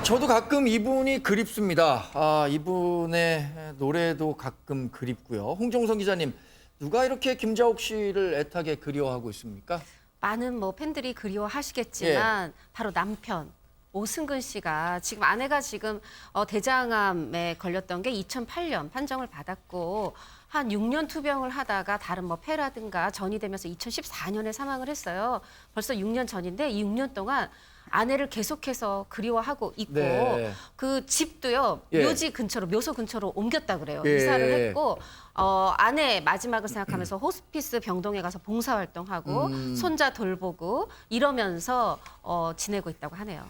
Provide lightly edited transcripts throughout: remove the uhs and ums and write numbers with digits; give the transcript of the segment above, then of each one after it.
저도 가끔 이분이 그립습니다. 이분의 노래도 가끔 그립고요. 홍정선 기자님, 누가 이렇게 김자옥 씨를 애타게 그리워하고 있습니까? 많은 팬들이 그리워하시겠지만 바로 남편 오승근 씨가 지금 아내가 지금 대장암에 걸렸던 게 2008년 판정을 받았고 한 6년 투병을 하다가 다른 폐라든가 전이 되면서 2014년에 사망을 했어요. 벌써 6년 전인데 이 6년 동안 아내를 계속해서 그리워하고 있고 네. 그 집도요 예. 묘지 근처로 묘소 근처로 옮겼다 그래요. 예. 이사를 했고 아내 마지막을 생각하면서 호스피스 병동에 가서 봉사활동하고 손자 돌보고 이러면서 지내고 있다고 하네요.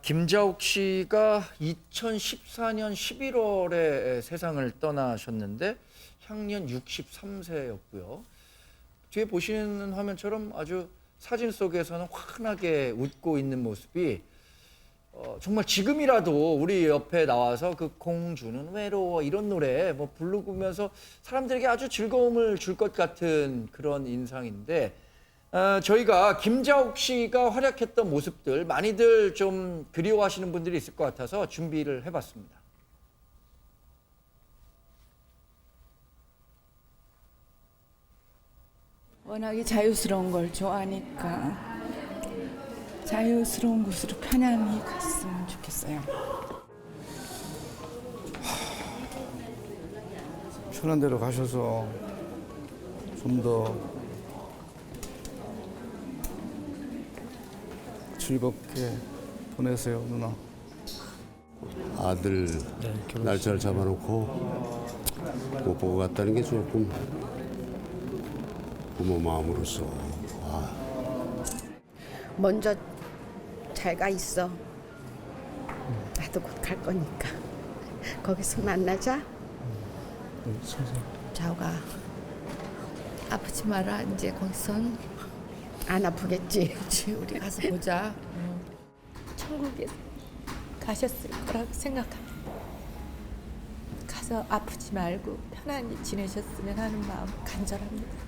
김자옥 씨가 2014년 11월에 세상을 떠나셨는데 향년 63세였고요. 뒤에 보시는 화면처럼 아주 사진 속에서는 환하게 웃고 있는 모습이 정말 지금이라도 우리 옆에 나와서 그 공주는 외로워 이런 노래 부르면서 사람들에게 아주 즐거움을 줄 것 같은 그런 인상인데 저희가 김자옥 씨가 활약했던 모습들 많이들 좀 그리워하시는 분들이 있을 것 같아서 준비를 해봤습니다. 워낙에 자유스러운 걸 좋아하니까 자유스러운 곳으로 편안히 갔으면 좋겠어요. 편한 데로 가셔서 좀 더 즐겁게 보내세요, 누나. 아들 날짜를 잡아놓고 못 보고 갔다는 게 조금 부모 마음으로서 먼저 잘 가 있어. 나도 곧 갈 거니까. 거기서 만나자. 자오가 아프지 마라. 이제 거기선 안 아프겠지. 우리 가서 보자. 천국에 가셨을 거라고 생각합니다. 가서 아프지 말고 편안히 지내셨으면 하는 마음 간절합니다.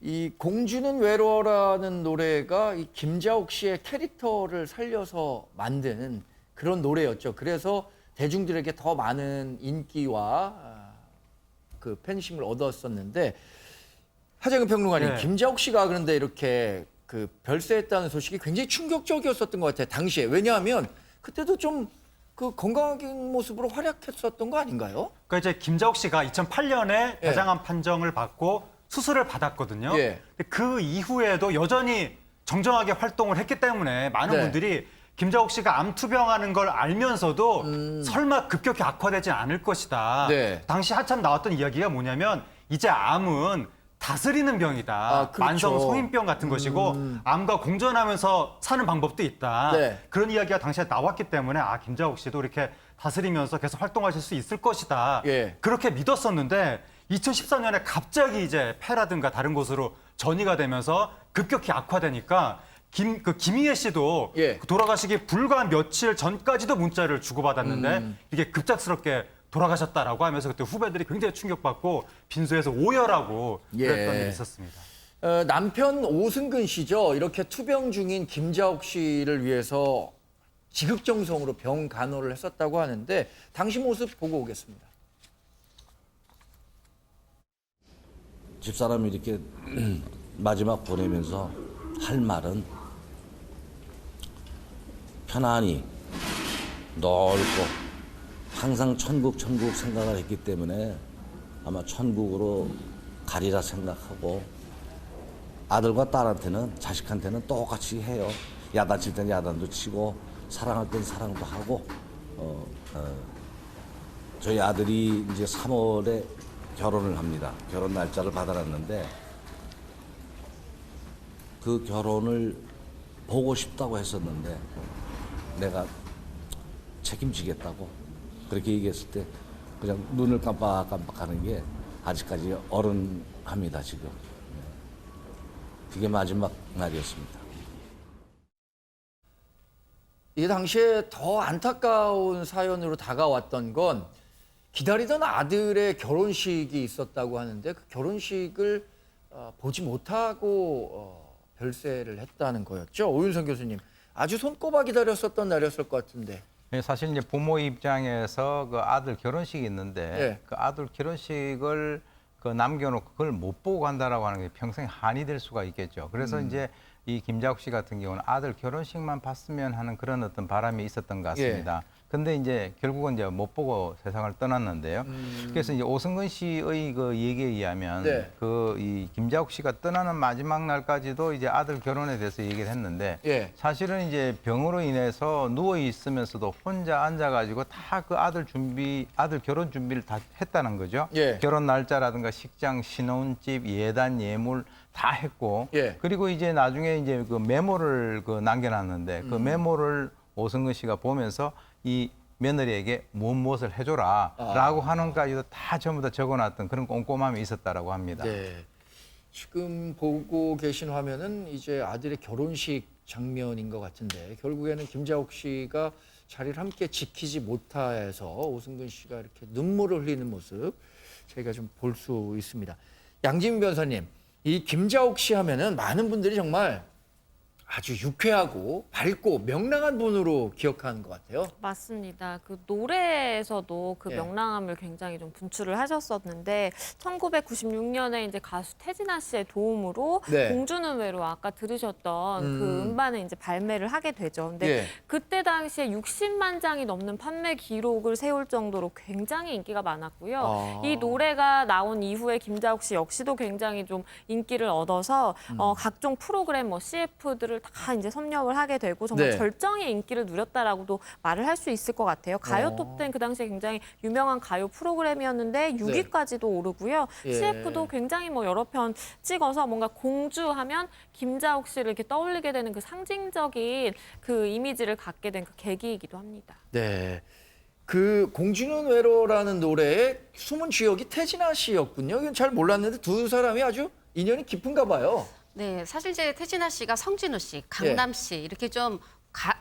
이 공주는 외로워라는 노래가 이 김자옥 씨의 캐릭터를 살려서 만든 그런 노래였죠. 그래서 대중들에게 더 많은 인기와 그 팬심을 얻었었는데 하재근 평론가님, 네. 김자옥 씨가 그런데 이렇게 그 별세했다는 소식이 굉장히 충격적이었었던 것 같아요. 당시에. 왜냐하면 그때도 좀 그 건강한 모습으로 활약했었던 거 아닌가요? 그러니까 이제 김자옥 씨가 2008년에 대장암 판정을 받고 수술을 받았거든요. 예. 근데 그 이후에도 여전히 정정하게 활동을 했기 때문에 많은 네. 분들이 김자옥 씨가 암 투병하는 걸 알면서도 설마 급격히 악화되지 않을 것이다. 네. 당시 한참 나왔던 이야기가 뭐냐면 이제 암은 다스리는 병이다. 그렇죠. 만성 성인병 같은 것이고 암과 공존하면서 사는 방법도 있다. 네. 그런 이야기가 당시에 나왔기 때문에 김자옥 씨도 이렇게 다스리면서 계속 활동하실 수 있을 것이다. 예. 그렇게 믿었었는데 2014년에 갑자기 이제 폐라든가 다른 곳으로 전이가 되면서 급격히 악화되니까 김희애 씨도 예. 돌아가시기 불과 며칠 전까지도 문자를 주고받았는데 이게 급작스럽게 돌아가셨다라고 하면서 그때 후배들이 굉장히 충격받고 빈소에서 오열하고 그랬던 일이 있었습니다. 남편 오승근 씨죠. 이렇게 투병 중인 김자옥 씨를 위해서 지극정성으로 병 간호를 했었다고 하는데 당시 모습 보고 오겠습니다. 집사람이 이렇게 마지막 보내면서 할 말은 편안히 넓고 항상 천국 생각을 했기 때문에 아마 천국으로 가리라 생각하고 아들과 딸한테는 자식한테는 똑같이 해요. 야단칠 땐 야단도 치고 사랑할 땐 사랑도 하고 저희 아들이 이제 3월에 결혼을 합니다. 결혼 날짜를 받아놨는데 그 결혼을 보고 싶다고 했었는데 내가 책임지겠다고 그렇게 얘기했을 때 그냥 눈을 깜빡깜빡하는 게 아직까지 어른합니다 지금. 이게 마지막 날이었습니다. 이 당시에 더 안타까운 사연으로 다가왔던 건 기다리던 아들의 결혼식이 있었다고 하는데 그 결혼식을 보지 못하고 별세를 했다는 거였죠. 오윤선 교수님, 아주 손꼽아 기다렸었던 날이었을 것 같은데. 네, 사실 이제 부모 입장에서 그 아들 결혼식이 있는데 네. 그 아들 결혼식을 그 남겨놓고 그걸 못 보고 간다라고 하는 게 평생 한이 될 수가 있겠죠. 그래서 이제 이 김자욱 씨 같은 경우는 아들 결혼식만 봤으면 하는 그런 어떤 바람이 있었던 것 같습니다. 근데 이제 결국은 이제 못 보고 세상을 떠났는데요. 그래서 이제 오승근 씨의 그 얘기에 의하면 네. 그 이 김자욱 씨가 떠나는 마지막 날까지도 이제 아들 결혼에 대해서 얘기를 했는데 예. 사실은 이제 병으로 인해서 누워 있으면서도 혼자 앉아가지고 다 그 아들 결혼 준비를 다 했다는 거죠. 예. 결혼 날짜라든가 식장, 신혼집, 예단, 예물 다 했고, 예. 그리고 이제 나중에 이제 그 메모를 그 남겨놨는데 그 메모를 오승근 씨가 보면서 이 며느리에게 무엇을 해줘라라고 하는 것까지도 다 전부 다 적어놨던 그런 꼼꼼함이 있었다라고 합니다. 네. 지금 보고 계신 화면은 이제 아들의 결혼식 장면인 것 같은데 결국에는 김자욱 씨가 자리를 함께 지키지 못해서 오승근 씨가 이렇게 눈물을 흘리는 모습 저희가 좀 볼 수 있습니다. 양지민 변호사님, 이 김자욱 씨 하면은 많은 분들이 정말 아주 유쾌하고 밝고 명랑한 분으로 기억하는 것 같아요. 맞습니다. 그 노래에서도 그 예. 명랑함을 굉장히 좀 분출을 하셨었는데 1996년에 이제 가수 태진아 씨의 도움으로 네. 공주는 외로 아까 들으셨던 그 음반을 이제 발매를 하게 되죠. 근데 예. 그때 당시에 60만 장이 넘는 판매 기록을 세울 정도로 굉장히 인기가 많았고요. 이 노래가 나온 이후에 김자욱 씨 역시도 굉장히 좀 인기를 얻어서 각종 프로그램 뭐 CF들을 다 이제 섭렵을 하게 되고 정말 네. 절정의 인기를 누렸다라고도 말을 할 수 있을 것 같아요. 가요 톱10 그 당시에 굉장히 유명한 가요 프로그램이었는데 6위까지도 오르고요. 예. CF도 굉장히 뭐 여러 편 찍어서 뭔가 공주하면 김자욱 씨를 이렇게 떠올리게 되는 그 상징적인 그 이미지를 갖게 된 그 계기이기도 합니다. 네. 그 공주는 외로라는 노래의 숨은 주역이 태진아 씨였군요. 이건 잘 몰랐는데 두 사람이 아주 인연이 깊은가 봐요. 네, 사실 이제 태진아 씨가 성진우 씨, 강남 씨 이렇게 좀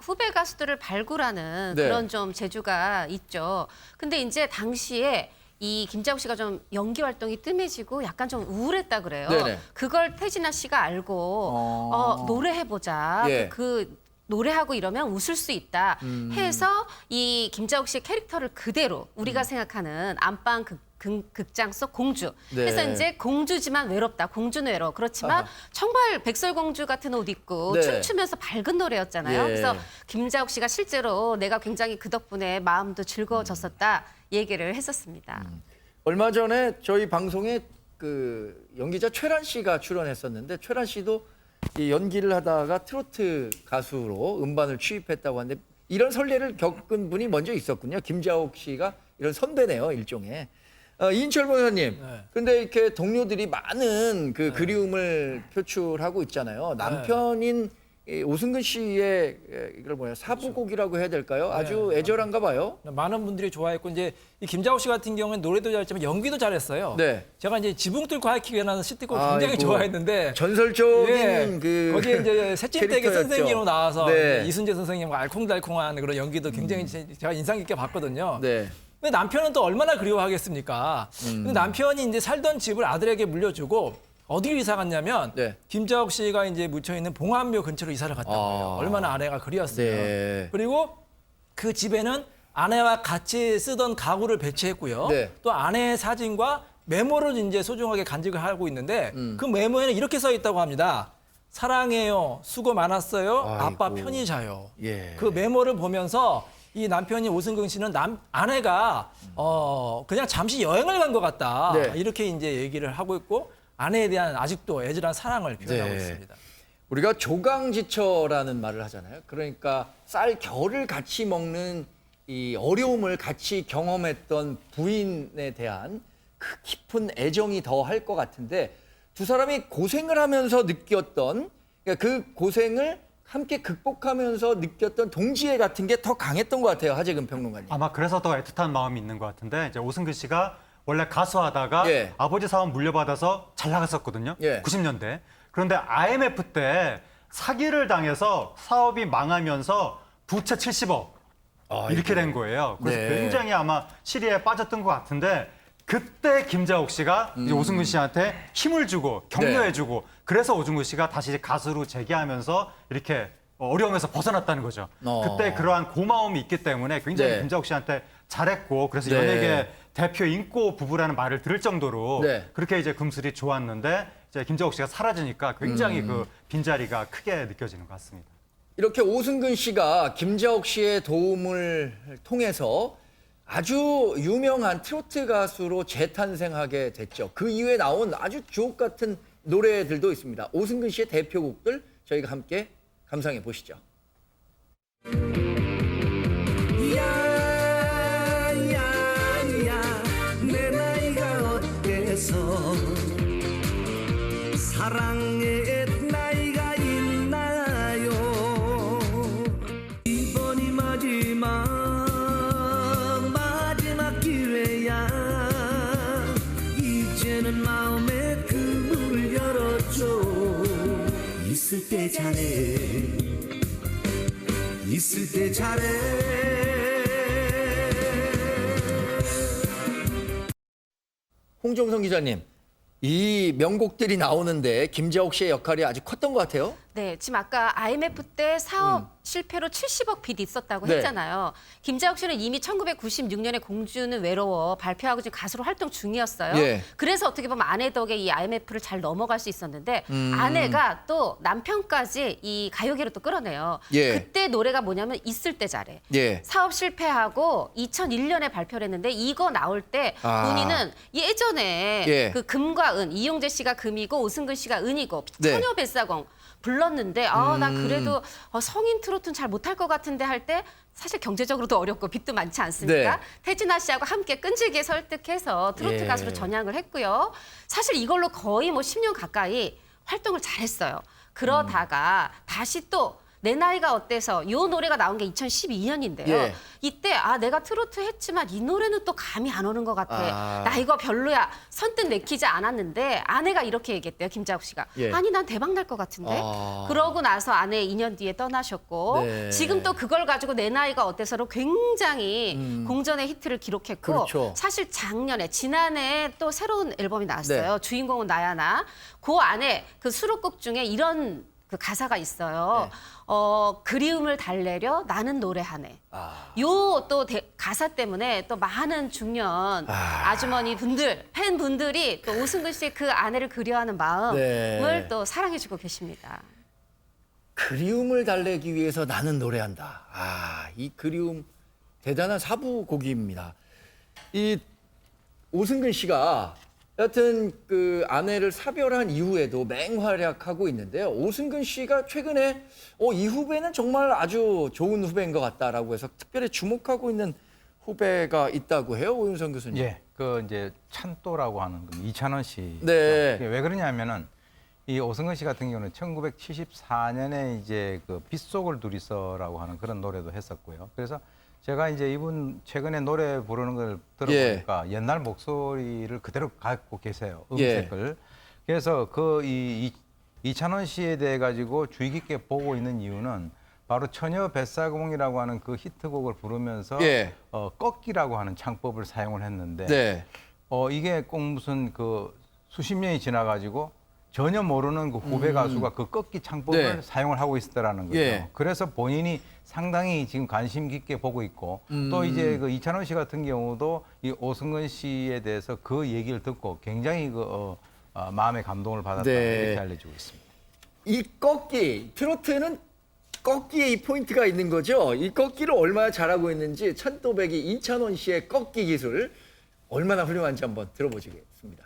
후배 가수들을 발굴하는 네. 그런 좀 재주가 있죠. 근데 이제 당시에 이 김자욱 씨가 좀 연기 활동이 뜸해지고 약간 좀 우울했다 그래요. 네네. 그걸 태진아 씨가 알고 노래해보자. 예. 그 노래하고 이러면 웃을 수 있다 해서 이 김자욱 씨의 캐릭터를 그대로 우리가 생각하는 안방 극장 속 공주. 네. 그래서 이제 공주지만 외롭다. 공주는 외로워. 그렇지만 정말 백설공주 같은 옷 입고 네. 춤추면서 밝은 노래였잖아요. 예. 그래서 김자욱 씨가 실제로 내가 굉장히 그 덕분에 마음도 즐거워졌었다 얘기를 했었습니다. 얼마 전에 저희 방송에 그 연기자 최란 씨가 출연했었는데 최란 씨도 이 연기를 하다가 트로트 가수로 음반을 취입했다고 하는데 이런 선례를 겪은 분이 먼저 있었군요. 김자욱 씨가 이런 선배네요, 일종의. 이인철 변호사님, 근데 이렇게 동료들이 많은 그 그리움을 표출하고 있잖아요. 남편인 이 오승근 씨의 이걸 뭐야 사부곡이라고 해야 될까요? 아주 애절한가 봐요. 많은 분들이 좋아했고 이제 이 김자욱 씨 같은 경우는 노래도 잘했지만 연기도 잘했어요. 네. 제가 이제 지붕 뚫고 하이킥이라는 시트콤 굉장히 아이고, 좋아했는데 전설적인 그 거기에 이제 새침대기 캐릭터였죠. 선생님으로 나와서 네. 이순재 선생님과 알콩달콩한 그런 연기도 굉장히 제가 인상 깊게 봤거든요. 네. 근데 남편은 또 얼마나 그리워하겠습니까? 근데 남편이 이제 살던 집을 아들에게 물려주고 어디로 이사 갔냐면 네. 김자욱 씨가 이제 묻혀 있는 봉안묘 근처로 이사를 갔다고 해요. 얼마나 아내가 그리웠어요. 네. 그리고 그 집에는 아내와 같이 쓰던 가구를 배치했고요. 네. 또 아내의 사진과 메모를 이제 소중하게 간직을 하고 있는데 그 메모에는 이렇게 써 있다고 합니다. 사랑해요. 수고 많았어요. 아빠 아이고. 편히 자요. 예. 그 메모를 보면서 이 남편이 오승근 씨는 아내가 그냥 잠시 여행을 간 것 같다. 네. 이렇게 이제 얘기를 하고 있고 아내에 대한 아직도 애절한 사랑을 표현하고 네. 있습니다. 우리가 조강지처라는 말을 하잖아요. 그러니까 쌀 겨를 같이 먹는 이 어려움을 같이 경험했던 부인에 대한 그 깊은 애정이 더할 것 같은데 두 사람이 고생을 하면서 느꼈던 그러니까 그 고생을 함께 극복하면서 느꼈던 동지애 같은 게 더 강했던 것 같아요. 하재근 평론가님. 아마 그래서 더 애틋한 마음이 있는 것 같은데 이제 오승근 씨가 원래 가수하다가 예. 아버지 사업 물려받아서 잘 나갔었거든요. 예. 90년대. 그런데 IMF 때 사기를 당해서 사업이 망하면서 부채 70억 이렇게 된 거예요. 그래서 네. 굉장히 아마 시리에 빠졌던 것 같은데 그때 김자옥 씨가 이제 오승근 씨한테 힘을 주고 격려해주고 그래서 오승근 씨가 다시 가수로 재기하면서 이렇게 어려움에서 벗어났다는 거죠. 그때 그러한 고마움이 있기 때문에 굉장히 네. 김자옥 씨한테 잘했고 그래서 네. 연예계 대표 인고 부부라는 말을 들을 정도로 네. 그렇게 이제 금슬이 좋았는데 이제 김자옥 씨가 사라지니까 굉장히 그 빈자리가 크게 느껴지는 것 같습니다. 이렇게 오승근 씨가 김자옥 씨의 도움을 통해서 아주 유명한 트로트 가수로 재탄생하게 됐죠. 그 이후에 나온 아주 주옥 같은 노래들도 있습니다. 오승근 씨의 대표곡들 저희가 함께 감상해 보시죠. 내 나이가 어때서 사랑의 나이가 있나요? 이번이 마지막 기회야. 이제는 마음의 그 문을 열어줘. 있을 때 잘해. 있을 때 잘해. 홍정성 기자님, 이 명곡들이 나오는데 김자옥 씨의 역할이 아주 컸던 것 같아요. 네, 지금 아까 IMF 때 사업 실패로 70억 빚이 있었다고 네. 했잖아요. 김자옥 씨는 이미 1996년에 공주는 외로워 발표하고 지금 가수로 활동 중이었어요. 예. 그래서 어떻게 보면 아내 덕에 이 IMF를 잘 넘어갈 수 있었는데 아내가 또 남편까지 이 가요계로 또 끌어내요. 예. 그때 노래가 뭐냐면 있을 때 잘해. 예. 사업 실패하고 2001년에 발표를 했는데 이거 나올 때 본인은 예전에 예. 그 금과 은, 이용재 씨가 금이고 오승근 씨가 은이고 네. 처녀 뱃사공 불렀는데 나 그래도 성인 트로트는 잘 못할 것 같은데 할 때 사실 경제적으로도 어렵고 빚도 많지 않습니까? 네. 태진아 씨하고 함께 끈질기게 설득해서 트로트 예. 가수로 전향을 했고요. 사실 이걸로 거의 뭐 10년 가까이 활동을 잘했어요. 그러다가 다시 또 내 나이가 어때서 요 노래가 나온 게 2012년인데요. 예. 이때 내가 트로트 했지만 이 노래는 또 감이 안 오는 것 같아. 아. 나 이거 별로야. 선뜻 내키지 않았는데 아내가 이렇게 얘기했대요. 김자옥 씨가. 예. 아니 난 대박 날 것 같은데. 아. 그러고 나서 아내 2년 뒤에 떠나셨고 네. 지금 또 그걸 가지고 내 나이가 어때서로 굉장히 공전의 히트를 기록했고 그렇죠. 사실 지난해 또 새로운 앨범이 나왔어요. 네. 주인공은 나야 나. 그 안에 그 수록곡 중에 이런 그 가사가 있어요. 네. 그리움을 달래려 나는 노래하네. 요 또 가사 때문에 또 많은 중년 아주머니 분들, 팬분들이 또 오승근 씨의 그 아내를 그리워하는 마음을 네. 또 사랑해주고 계십니다. 그리움을 달래기 위해서 나는 노래한다. 이 그리움 대단한 사부곡입니다. 이 오승근 씨가 여하튼 그 아내를 사별한 이후에도 맹활약하고 있는데요. 오승근 씨가 최근에 이 후배는 정말 아주 좋은 후배인 것 같다라고 해서 특별히 주목하고 있는 후배가 있다고 해요, 오윤성 교수님. 예, 그 이제 찬또라고 하는 이찬원 씨. 네. 왜 그러냐면은 이 오승근 씨 같은 경우는 1974년에 이제 그 빗속을 둘이서라고 하는 그런 노래도 했었고요. 그래서 제가 이제 이분 최근에 노래 부르는 걸 들어보니까 옛날 목소리를 그대로 갖고 계세요. 음색을. 그래서 그 이찬원 씨에 대해 가지고 주의 깊게 보고 있는 이유는 바로 처녀 뱃사공이라고 하는 그 히트곡을 부르면서 꺾기라고 하는 창법을 사용을 했는데 이게 꼭 무슨 그 수십 년이 지나 가지고 전혀 모르는 그 후배 가수가 그 꺾기 창법을 사용을 하고 있었다라는 거죠. 그래서 본인이 상당히 지금 관심 깊게 보고 있고 또 이제 그 이찬원 씨 같은 경우도 이 오승근 씨에 대해서 그 얘기를 듣고 굉장히 마음의 감동을 받았다 이렇게 알려지고 있습니다. 이 꺾기, 트로트는 꺾기에 이 포인트가 있는 거죠. 이 꺾기를 얼마나 잘하고 있는지 천도배기 이찬원 씨의 꺾기 기술 얼마나 훌륭한지 한번 들어보시겠습니다.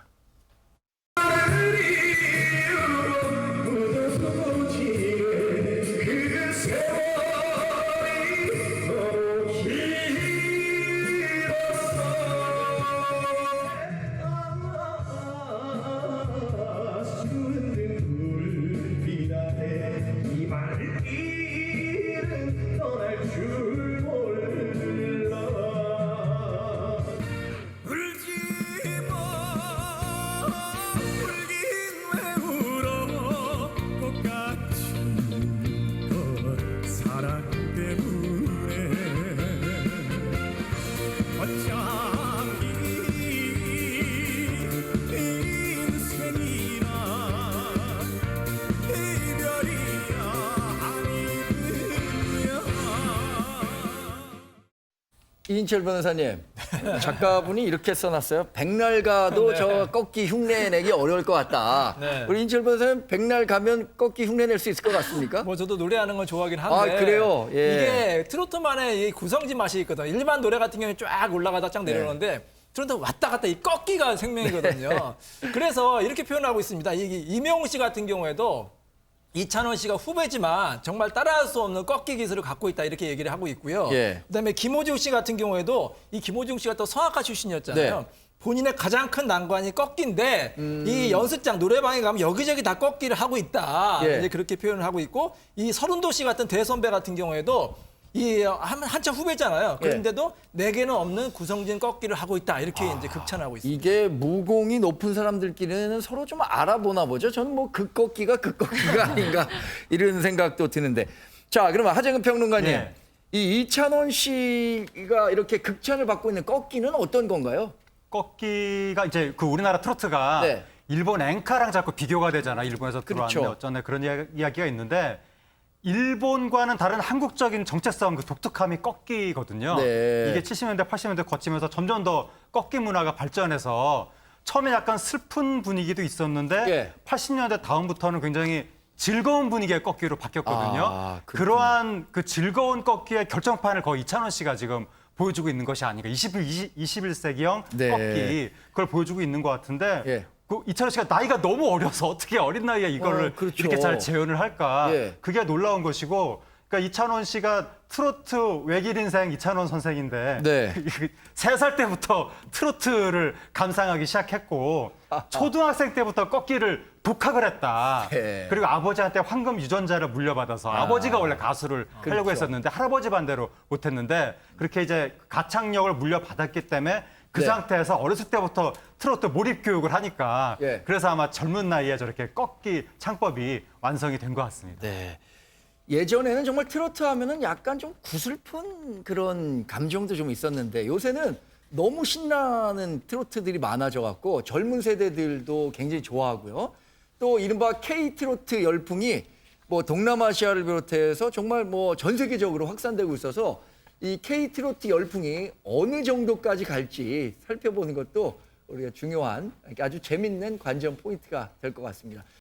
이 사랑 때문에 어차피 인생이라 이별이야 아니면 이인철 변호사님, 작가분이 이렇게 써놨어요. 백날 가도 저 꺾기 흉내 내기 어려울 것 같다. 네. 우리 이인철 변호사님 백날 가면 꺾기 흉내 낼 수 있을 것 같습니까? 뭐 저도 노래하는 걸 좋아하긴 한데. 아, 그래요? 예. 이게 트로트만의 이 구성진 맛이 있거든. 일반 노래 같은 경우는 쫙 올라가다 쫙 내려오는데 트로트 왔다 갔다 이 꺾기가 생명이거든요. 그래서 이렇게 표현하고 있습니다. 이명웅 씨 같은 경우에도 이찬원 씨가 후배지만 정말 따라할 수 없는 꺾기 기술을 갖고 있다 이렇게 얘기를 하고 있고요. 예. 그다음에 김호중 씨 같은 경우에도 이 김호중 씨가 또 성악가 출신이었잖아요. 네. 본인의 가장 큰 난관이 꺾기인데 이 연습장 노래방에 가면 여기저기 다 꺾기를 하고 있다. 예. 이제 그렇게 표현을 하고 있고 이 서른도 씨 같은 대선배 같은 경우에도 이 한참 후배잖아요. 그런데도 내게는 없는 구성진 꺾기를 하고 있다. 이렇게 이제 극찬하고 있습니다. 이게 무공이 높은 사람들끼리는 서로 좀 알아보나 보죠. 저는 뭐 그 꺾기가 아닌가 이런 생각도 드는데. 자, 그러면 하재근 평론가님, 네. 이 이찬원 씨가 이렇게 극찬을 받고 있는 꺾기는 어떤 건가요? 꺾기가 이제 그 우리나라 트로트가 네. 일본 엔카랑 자꾸 비교가 되잖아. 일본에서 들어왔는데 그렇죠. 어쩌네 그런 이야기가 있는데 일본과는 다른 한국적인 정체성 그 독특함이 꺾기거든요. 네. 이게 70년대, 80년대 거치면서 점점 더 꺾기 문화가 발전해서 처음에 약간 슬픈 분위기도 있었는데 예. 80년대 다음부터는 굉장히 즐거운 분위기의 꺾기로 바뀌었거든요. 아, 그렇군요. 그러한 그 즐거운 꺾기의 결정판을 거의 이찬원 씨가 지금 보여주고 있는 것이 아닌가. 21세기형 네. 꺾기 그걸 보여주고 있는 것 같은데 예. 그 이찬원 씨가 나이가 너무 어려서 어떻게 어린 나이에 이거를 그렇죠. 이렇게 잘 재현을 할까. 예. 그게 놀라운 것이고 그러니까 이찬원 씨가 트로트 외길 인생 이찬원 선생인데 네. 3살 때부터 트로트를 감상하기 시작했고 초등학생 때부터 꺾기를 독학을 했다. 예. 그리고 아버지한테 황금 유전자를 물려받아서 아버지가 원래 가수를 하려고 그렇죠. 했었는데 할아버지 반대로 못했는데 그렇게 이제 가창력을 물려받았기 때문에 그 네. 상태에서 어렸을 때부터 트로트 몰입 교육을 하니까 예. 그래서 아마 젊은 나이에 저렇게 꺾기 창법이 완성이 된 것 같습니다. 네. 예전에는 정말 트로트 하면은 약간 좀 구슬픈 그런 감정도 좀 있었는데 요새는 너무 신나는 트로트들이 많아져 갖고 젊은 세대들도 굉장히 좋아하고요. 또 이른바 K-트로트 열풍이 뭐 동남아시아를 비롯해서 정말 뭐 전 세계적으로 확산되고 있어서 이 K-트로트 열풍이 어느 정도까지 갈지 살펴보는 것도 우리가 중요한 아주 재밌는 관전 포인트가 될 것 같습니다.